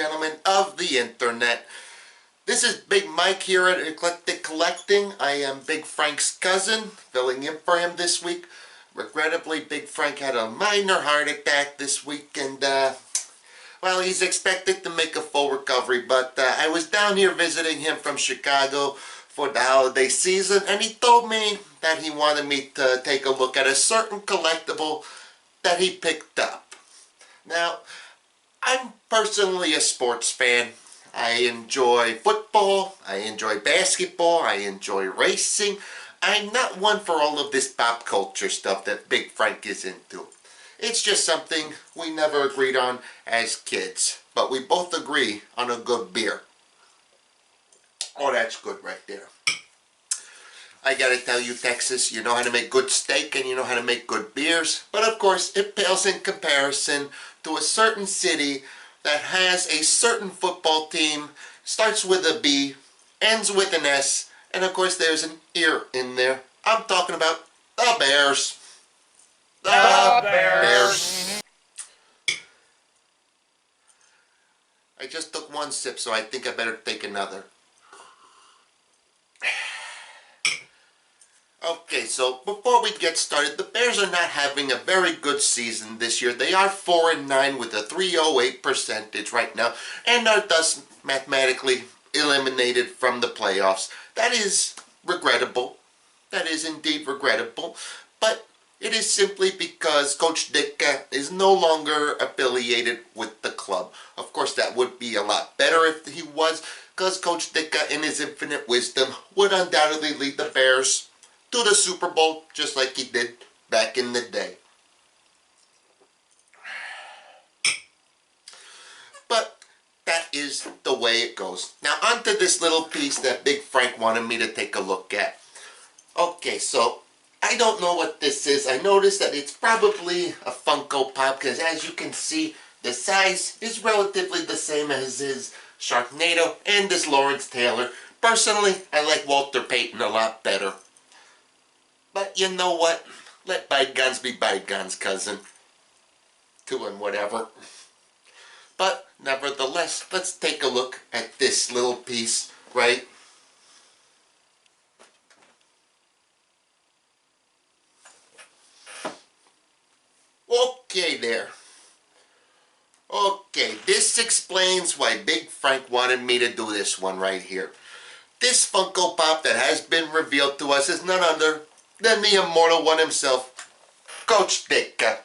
gentlemen of the internet. This is Big Mike here at Eclectic Collectin. I am Big Frank's cousin, filling in for him this week. Regrettably, Big Frank had a minor heart attack this week, and well, he's expected to make a full recovery, but I was down here visiting him from Chicago for the holiday season, and he told me that he wanted me to take a look at a certain collectible that he picked up. Now, I'm personally a sports fan. I enjoy football, I enjoy basketball, I enjoy racing. I'm not one for all of this pop culture stuff that Big Frank is into. It's just something we never agreed on as kids, but we both agree on a good beer. Oh, that's good right there. I gotta tell you, Texas, you know how to make good steak and you know how to make good beers, but of course it pales in comparison to a certain city that has a certain football team, starts with a B, ends with an S, and of course there's an ear in there. I'm talking about the Bears. The Bears. I just took one sip, so I think I better take another. Okay, so before we get started, the Bears are not having a very good season this year. They are 4-9 with a .308 percentage right now, and are thus mathematically eliminated from the playoffs. That is regrettable. That is indeed regrettable, but it is simply because Coach Ditka is no longer affiliated with the club. Of course, that would be a lot better if he was, because Coach Ditka, in his infinite wisdom, would undoubtedly lead the Bears to the Super Bowl, just like he did back in the day. But that is the way it goes. Now on to this little piece that Big Frank wanted me to take a look at. Okay, so I don't know what this is. I noticed that it's probably a Funko Pop, because as you can see, the size is relatively the same as his Sharknado and this Lawrence Taylor. Personally, I like Walter Payton a lot better. But you know what? Let bygones be bygones, cousin. To and whatever. But nevertheless, let's take a look at this little piece, right? Okay there. Okay, this explains why Big Frank wanted me to do this one right here. This Funko Pop that has been revealed to us is none other than the immortal one himself, Coach Ditka.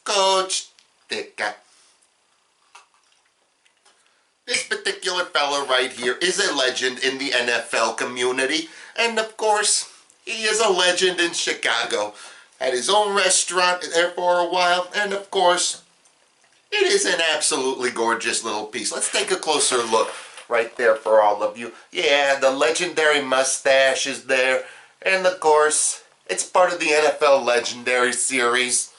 Coach Ditka. This particular fella right here is a legend in the NFL community, and of course, he is a legend in Chicago. Had his own restaurant there for a while, and of course, it is an absolutely gorgeous little piece. Let's take a closer look right there for all of you. Yeah, the legendary mustache is there. And of course, it's part of the NFL Legendary Series.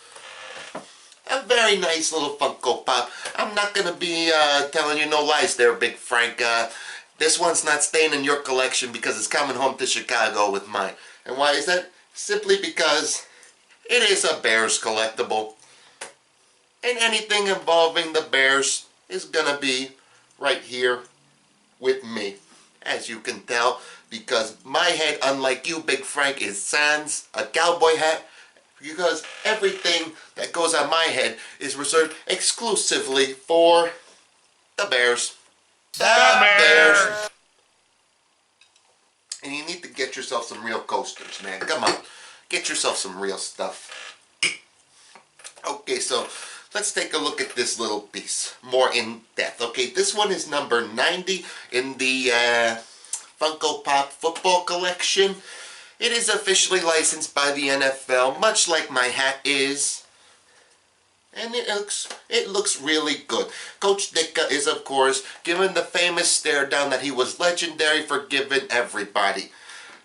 A very nice little Funko Pop. I'm not going to be telling you no lies there, Big Frank. This one's not staying in your collection because it's coming home to Chicago with mine. And why is that? Simply because it is a Bears collectible. And anything involving the Bears is going to be right here with me. As you can tell, because my head, unlike you, Big Frank, is sans a cowboy hat, because everything that goes on my head is reserved exclusively for the Bears. The Bears! And you need to get yourself some real coasters, man. Come on. Get yourself some real stuff. Okay, so let's take a look at this little piece more in depth. Okay, this one is number 90 in the Funko Pop football collection. It is officially licensed by the NFL, much like my hat is. And it looks really good. Coach Ditka is, of course, given the famous stare down that he was legendary for giving everybody.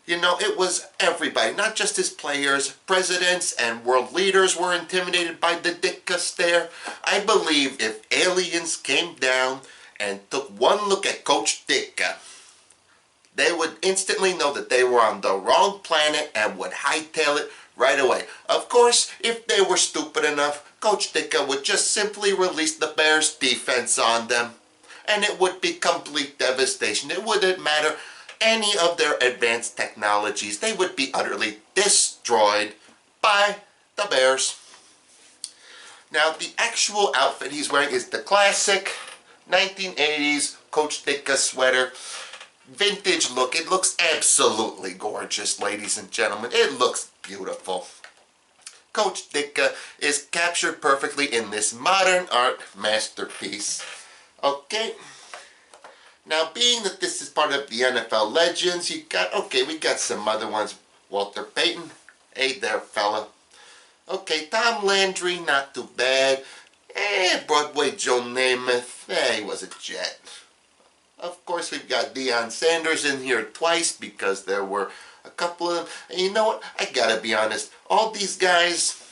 You know, it was everybody, not just his players. Presidents and world leaders were intimidated by the Ditka stare. I believe if aliens came down and took one look at Coach Ditka, they would instantly know that they were on the wrong planet and would hightail it right away. Of course, if they were stupid enough, Coach Ditka would just simply release the Bears' defense on them, and it would be complete devastation. It wouldn't matter any of their advanced technologies. They would be utterly destroyed by the Bears. Now, the actual outfit he's wearing is the classic 1980s Coach Ditka sweater. Vintage look. It looks absolutely gorgeous, ladies and gentlemen. It looks beautiful. Coach Ditka is captured perfectly in this modern art masterpiece. Okay. Now, being that this is part of the NFL Legends, we got some other ones. Walter Payton. Hey there, fella. Okay, Tom Landry, not too bad. Broadway Joe Namath. He was a jet. Of course, we've got Deion Sanders in here twice because there were a couple of them. And you know what? I gotta be honest. All these guys,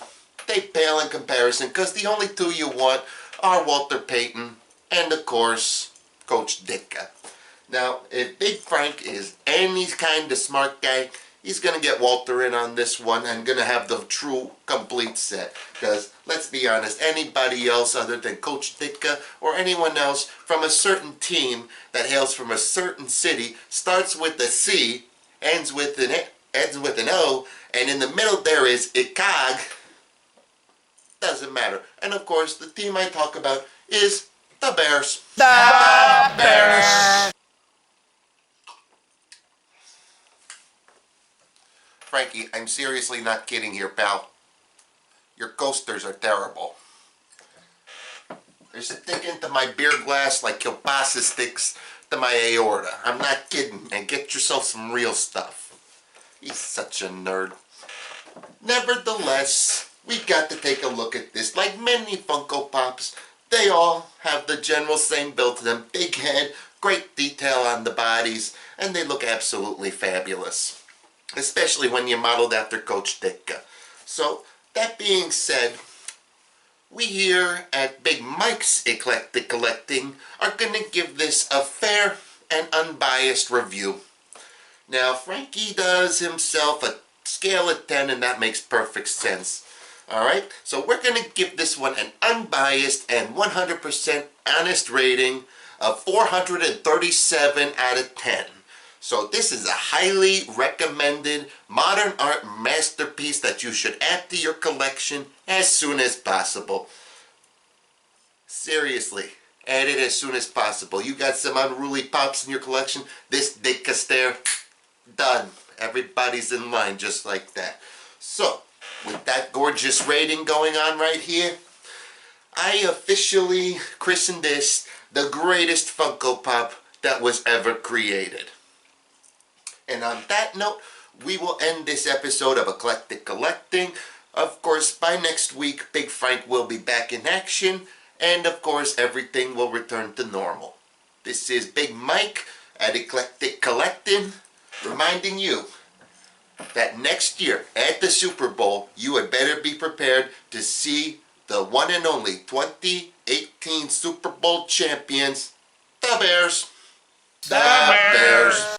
they pale in comparison because the only two you want are Walter Payton and, of course, Coach Ditka. Now, if Big Frank is any kind of smart guy, he's going to get Walter in on this one and going to have the true, complete set. Because, let's be honest, anybody else other than Coach Ditka or anyone else from a certain team that hails from a certain city starts with a C, ends with an O, and in the middle there is hicag, doesn't matter. And, of course, the team I talk about is the Bears. The Bears! Frankie, I'm seriously not kidding here, pal. Your coasters are terrible. They're sticking to my beer glass like kielbasa sticks to my aorta. I'm not kidding, man. Get yourself some real stuff. He's such a nerd. Nevertheless, we got to take a look at this. Like many Funko Pops, they all have the general same build to them. Big head, great detail on the bodies, and they look absolutely fabulous. Especially when you're modeled after Coach Ditka. So, that being said, we here at Big Mike's Eclectic Collecting are going to give this a fair and unbiased review. Now, Frankie does himself a scale of 10, and that makes perfect sense. Alright, so we're going to give this one an unbiased and 100% honest rating of 437 out of 10. So this is a highly recommended modern art masterpiece that you should add to your collection as soon as possible. Seriously, add it as soon as possible. You got some unruly pops in your collection, this Ditka stare, done. Everybody's in line just like that. So, with that gorgeous rating going on right here, I officially christened this the greatest Funko Pop that was ever created. And on that note, we will end this episode of Eclectic Collecting. Of course, by next week, Big Frank will be back in action. And of course, everything will return to normal. This is Big Mike at Eclectic Collecting, reminding you that next year at the Super Bowl, you had better be prepared to see the one and only 2018 Super Bowl champions, the Bears. The Bears.